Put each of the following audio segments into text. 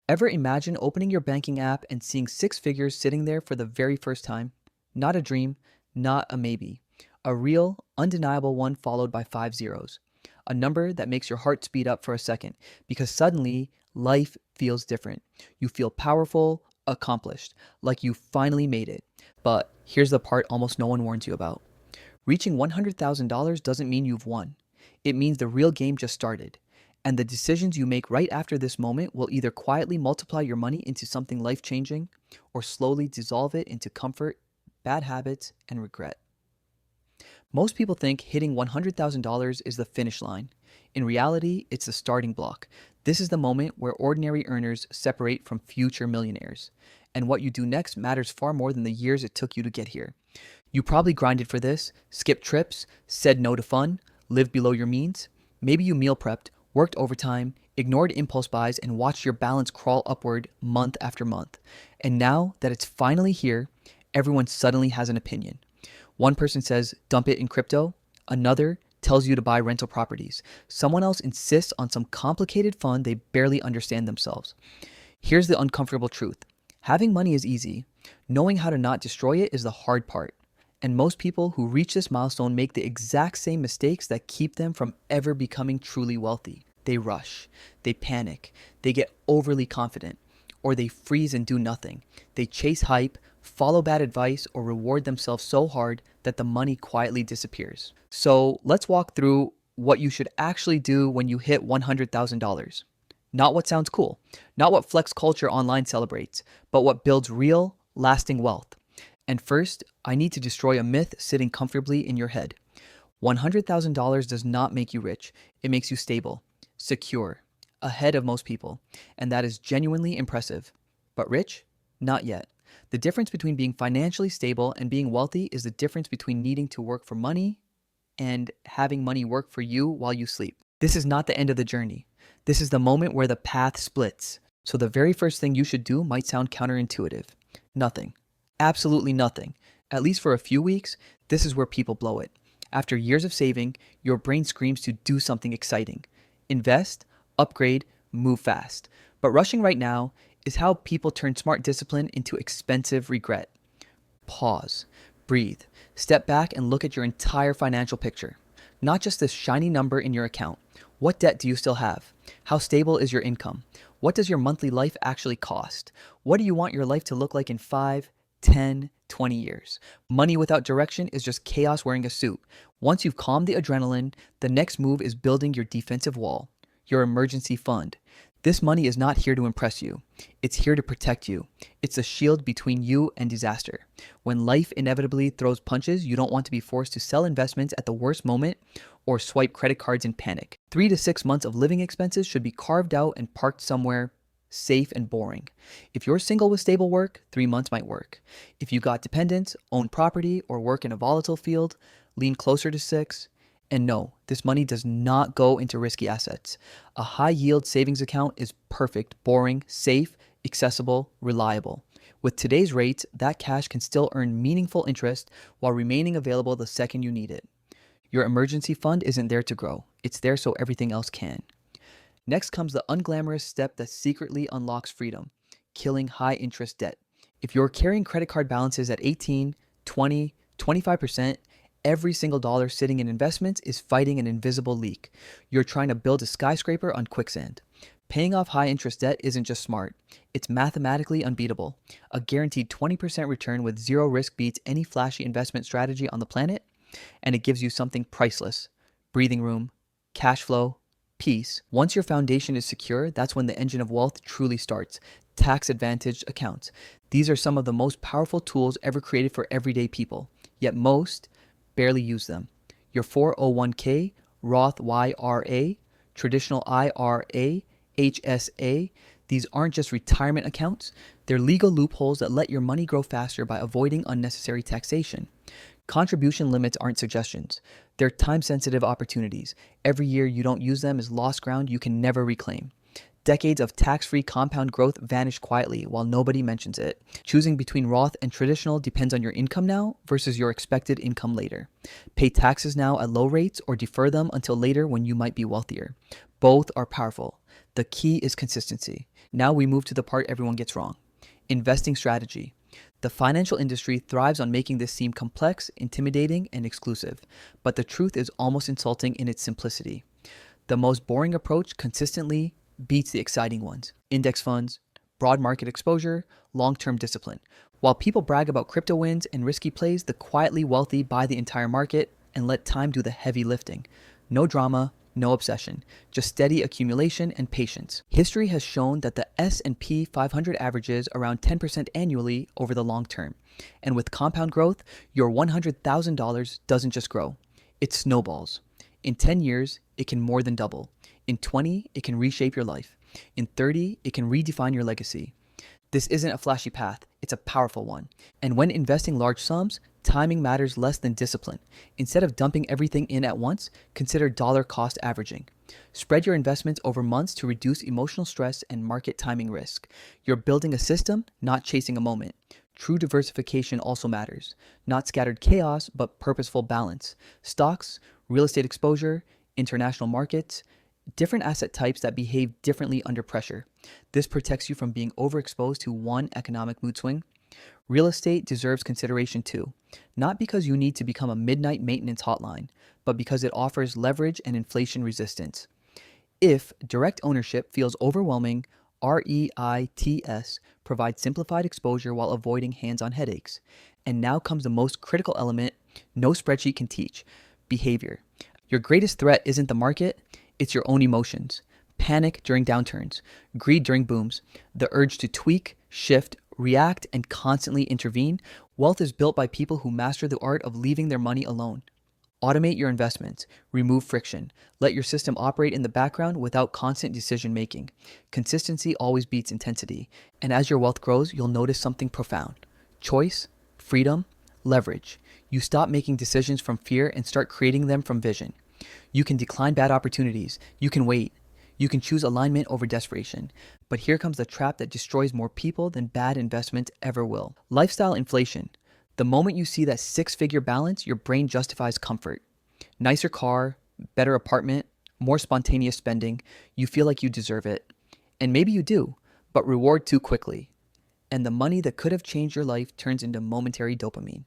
Ever imagine opening your banking app and seeing six figures sitting there for the very first time? Not a dream, not a maybe. A real, undeniable one followed by five zeros. A number that makes your heart speed up for a second because suddenly life feels different. You feel powerful, accomplished, like you finally made it. But here's the part almost no one warns you about. Reaching $100,000 doesn't mean you've won. It means the real game just started. And the decisions you make right after this moment will either quietly multiply your money into something life changing or slowly dissolve it into comfort, bad habits, and regret. Most people think hitting $100,000 is the finish line. In reality, it's the starting block. This is the moment where ordinary earners separate from future millionaires. And what you do next matters far more than the years it took you to get here. You probably grinded for this, skipped trips, said no to fun, lived below your means. Maybe you meal prepped, worked overtime, ignored impulse buys, and watched your balance crawl upward month after month. And now that it's finally here, everyone suddenly has an opinion. One person says, dump it in crypto. Another tells you to buy rental properties. Someone else insists on some complicated fund they barely understand themselves. Here's the uncomfortable truth. Having money is easy. Knowing how to not destroy it is the hard part. And most people who reach this milestone make the exact same mistakes that keep them from ever becoming truly wealthy. They rush, they panic, they get overly confident, or they freeze and do nothing. They chase hype, follow bad advice, or reward themselves so hard that the money quietly disappears. So let's walk through what you should actually do when you hit $100,000. Not what sounds cool, not what flex culture online celebrates, but what builds real, lasting wealth. And first, I need to destroy a myth sitting comfortably in your head. $100,000 does not make you rich. It makes you stable, secure, ahead of most people. And that is genuinely impressive. But rich? Not yet. The difference between being financially stable and being wealthy is the difference between needing to work for money and having money work for you while you sleep. This is not the end of the journey. This is the moment where the path splits. So the very first thing you should do might sound counterintuitive. Nothing. Absolutely nothing. At least for a few weeks, this is where people blow it. After years of saving, your brain screams to do something exciting. Invest, upgrade, move fast. But rushing right now is how people turn smart discipline into expensive regret. Pause, breathe, step back and look at your entire financial picture. Not just this shiny number in your account. What debt do you still have? How stable is your income? What does your monthly life actually cost? What do you want your life to look like in 5, 10, 20 years? Money without direction is just chaos wearing a suit. Once you've calmed the adrenaline, the next move is building your defensive wall, your emergency fund. This money is not here to impress you. It's here to protect you. It's a shield between you and disaster. When life inevitably throws punches, you don't want to be forced to sell investments at the worst moment or swipe credit cards in panic. 3 to 6 months of living expenses should be carved out and parked somewhere safe and boring. If you're single with stable work, 3 months might work. If you got dependents, own property, or work in a volatile field, lean closer to 6. And no, this money does not go into risky assets. A high yield savings account is perfect, boring, safe, accessible, reliable. With today's rates, that cash can still earn meaningful interest while remaining available the second you need it. Your emergency fund isn't there to grow. It's there so everything else can. Next comes the unglamorous step that secretly unlocks freedom, killing high interest debt. If you're carrying credit card balances at 18, 20, 25%, every single dollar sitting in investments is fighting an invisible leak. You're trying to build a skyscraper on quicksand. Paying off high interest debt isn't just smart, it's mathematically unbeatable. A guaranteed 20% return with zero risk beats any flashy investment strategy on the planet, and it gives you something priceless: breathing room, cash flow, peace. Once your foundation is secure, that's when the engine of wealth truly starts. Tax advantaged accounts. These are some of the most powerful tools ever created for everyday people, yet most barely use them. Your 401k, Roth IRA, traditional IRA, HSA, these aren't just retirement accounts, they're legal loopholes that let your money grow faster by avoiding unnecessary taxation. Contribution limits aren't suggestions, they're time-sensitive opportunities. Every year you don't use them is lost ground you can never reclaim. Decades of tax-free compound growth vanish quietly while nobody mentions it. Choosing between Roth and traditional depends on your income now versus your expected income later. Pay taxes now at low rates or defer them until later when you might be wealthier. Both are powerful. The key is consistency. Now we move to the part everyone gets wrong: investing strategy. The financial industry thrives on making this seem complex, intimidating, and exclusive, but the truth is almost insulting in its simplicity. The most boring approach consistently beats the exciting ones: index funds, broad market exposure, long-term discipline. While people brag about crypto wins and risky plays, the quietly wealthy buy the entire market and let time do the heavy lifting. No drama, no obsession, just steady accumulation and patience. History has shown that the S&P 500 averages around 10% annually over the long term. And with compound growth, your $100,000 doesn't just grow, it snowballs. In 10 years, it can more than double. In 20, it can reshape your life. In 30, it can redefine your legacy. This isn't a flashy path, it's a powerful one. And when investing large sums, timing matters less than discipline. Instead of dumping everything in at once, consider dollar cost averaging. Spread your investments over months to reduce emotional stress and market timing risk. You're building a system, not chasing a moment. True diversification also matters. Not scattered chaos, but purposeful balance. Stocks, real estate exposure, international markets, different asset types that behave differently under pressure. This protects you from being overexposed to one economic mood swing. Real estate deserves consideration too, not because you need to become a midnight maintenance hotline, but because it offers leverage and inflation resistance. If direct ownership feels overwhelming, REITs provide simplified exposure while avoiding hands-on headaches. And now comes the most critical element no spreadsheet can teach: behavior. Your greatest threat isn't the market, it's your own emotions. Panic during downturns, greed during booms, the urge to tweak, shift, react, and constantly intervene. Wealth is built by people who master the art of leaving their money alone. Automate your investments, remove friction, let your system operate in the background without constant decision making. Consistency always beats intensity, and as your wealth grows, you'll notice something profound: choice, freedom, leverage. You stop making decisions from fear and start creating them from vision. You can decline bad opportunities. You can wait. You can choose alignment over desperation. But here comes the trap that destroys more people than bad investments ever will: lifestyle inflation. The moment you see that six-figure balance, your brain justifies comfort. Nicer car, better apartment, more spontaneous spending. You feel like you deserve it. And maybe you do, but reward too quickly. And the money that could have changed your life turns into momentary dopamine.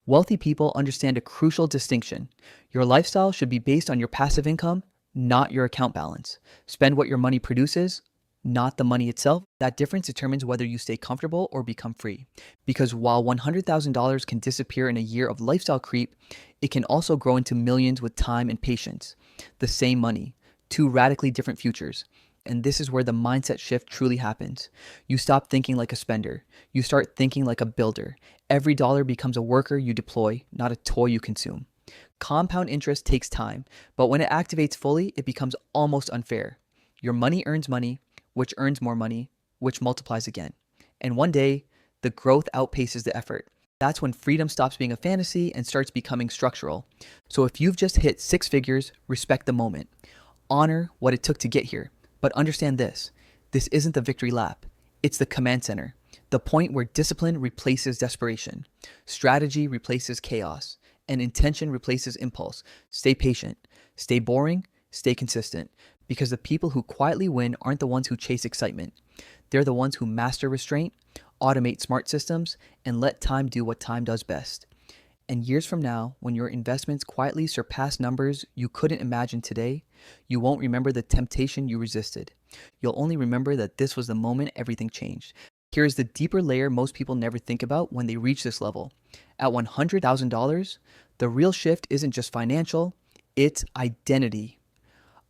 Wealthy people understand a crucial distinction. Your lifestyle should be based on your passive income, not your account balance. Spend what your money produces, not the money itself. That difference determines whether you stay comfortable or become free. Because while $100,000 can disappear in a year of lifestyle creep, it can also grow into millions with time and patience. The same money, two radically different futures. And this is where the mindset shift truly happens. You stop thinking like a spender. You start thinking like a builder. Every dollar becomes a worker you deploy, not a toy you consume. Compound interest takes time, but when it activates fully, it becomes almost unfair. Your money earns money, which earns more money, which multiplies again. And one day, the growth outpaces the effort. That's when freedom stops being a fantasy and starts becoming structural. So if you've just hit six figures, respect the moment. Honor what it took to get here. But understand this isn't the victory lap. It's the command center, the point where discipline replaces desperation, strategy replaces chaos, and intention replaces impulse. Stay patient, stay boring, stay consistent, because the people who quietly win aren't the ones who chase excitement. They're the ones who master restraint, automate smart systems, and let time do what time does best. And years from now, when your investments quietly surpass numbers you couldn't imagine today, you won't remember the temptation you resisted. You'll only remember that this was the moment everything changed. Here is the deeper layer most people never think about when they reach this level. At $100,000, the real shift isn't just financial, it's identity.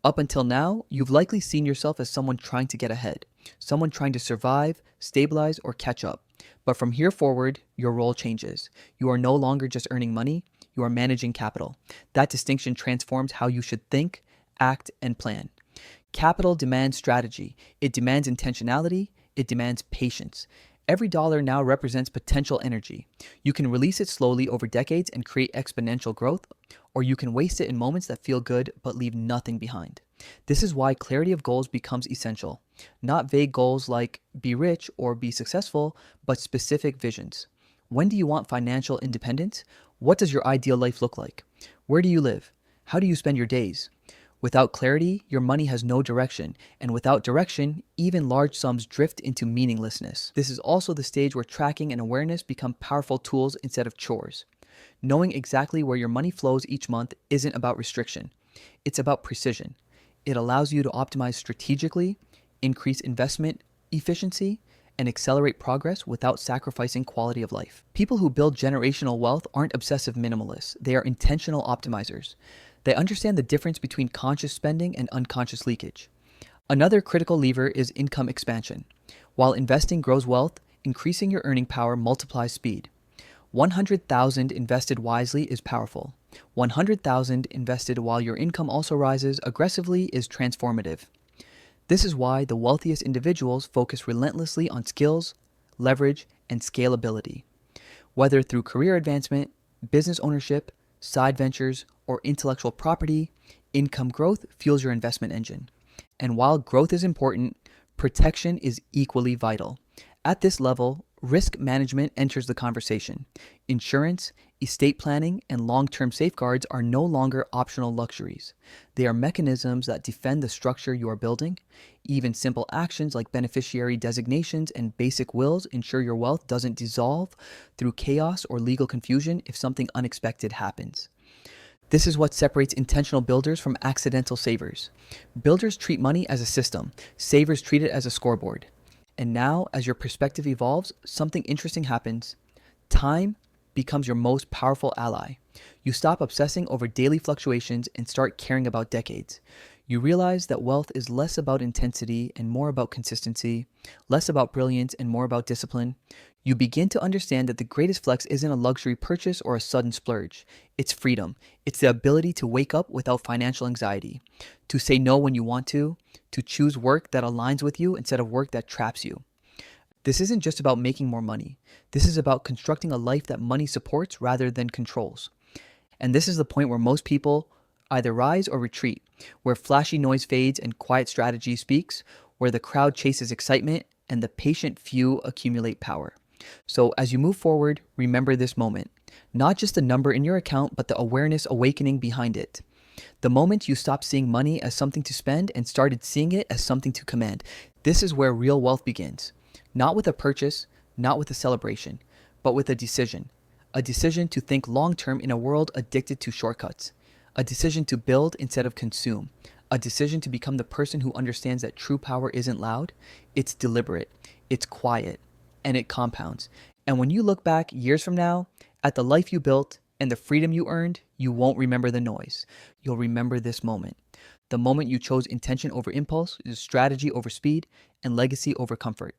Up until now, you've likely seen yourself as someone trying to get ahead, someone trying to survive, stabilize, or catch up. But from here forward, your role changes. You are no longer just earning money, you are managing capital. That distinction transforms how you should think, act, and plan. Capital demands strategy. It demands intentionality. It demands patience. Every dollar now represents potential energy. You can release it slowly over decades and create exponential growth, or you can waste it in moments that feel good but leave nothing behind. This is why clarity of goals becomes essential. Not vague goals like be rich or be successful, but specific visions. When do you want financial independence? What does your ideal life look like? Where do you live? How do you spend your days? Without clarity, your money has no direction, and without direction, even large sums drift into meaninglessness. This is also the stage where tracking and awareness become powerful tools instead of chores. Knowing exactly where your money flows each month isn't about restriction, it's about precision. It allows you to optimize strategically, increase investment efficiency, and accelerate progress without sacrificing quality of life. People who build generational wealth aren't obsessive minimalists, they are intentional optimizers. They understand the difference between conscious spending and unconscious leakage. Another critical lever is income expansion. While investing grows wealth, increasing your earning power multiplies speed. 100,000 invested wisely is powerful. 100,000 invested while your income also rises aggressively is transformative. This is why the wealthiest individuals focus relentlessly on skills, leverage, and scalability. Whether through career advancement, business ownership, side ventures, or intellectual property, income growth fuels your investment engine. And while growth is important, protection is equally vital. At this level, risk management enters the conversation. Insurance, estate planning, and long-term safeguards are no longer optional luxuries. They are mechanisms that defend the structure you are building. Even simple actions like beneficiary designations and basic wills ensure your wealth doesn't dissolve through chaos or legal confusion if something unexpected happens. This is what separates intentional builders from accidental savers. Builders treat money as a system. Savers treat it as a scoreboard. And now, as your perspective evolves, something interesting happens. Time becomes your most powerful ally. You stop obsessing over daily fluctuations and start caring about decades. You realize that wealth is less about intensity and more about consistency, less about brilliance and more about discipline. You begin to understand that the greatest flex isn't a luxury purchase or a sudden splurge. It's freedom. It's the ability to wake up without financial anxiety, to say no when you want to choose work that aligns with you instead of work that traps you. This isn't just about making more money. This is about constructing a life that money supports rather than controls. And this is the point where most people either rise or retreat, where flashy noise fades and quiet strategy speaks, where the crowd chases excitement and the patient few accumulate power. So as you move forward, remember this moment. Not just the number in your account, but the awareness awakening behind it. The moment you stopped seeing money as something to spend and started seeing it as something to command. This is where real wealth begins. Not with a purchase, not with a celebration, but with a decision. A decision to think long-term in a world addicted to shortcuts. A decision to build instead of consume. A decision to become the person who understands that true power isn't loud, it's deliberate, it's quiet, and it compounds. And when you look back years from now at the life you built and the freedom you earned, you won't remember the noise. You'll remember this moment. The moment you chose intention over impulse, strategy over speed, and legacy over comfort.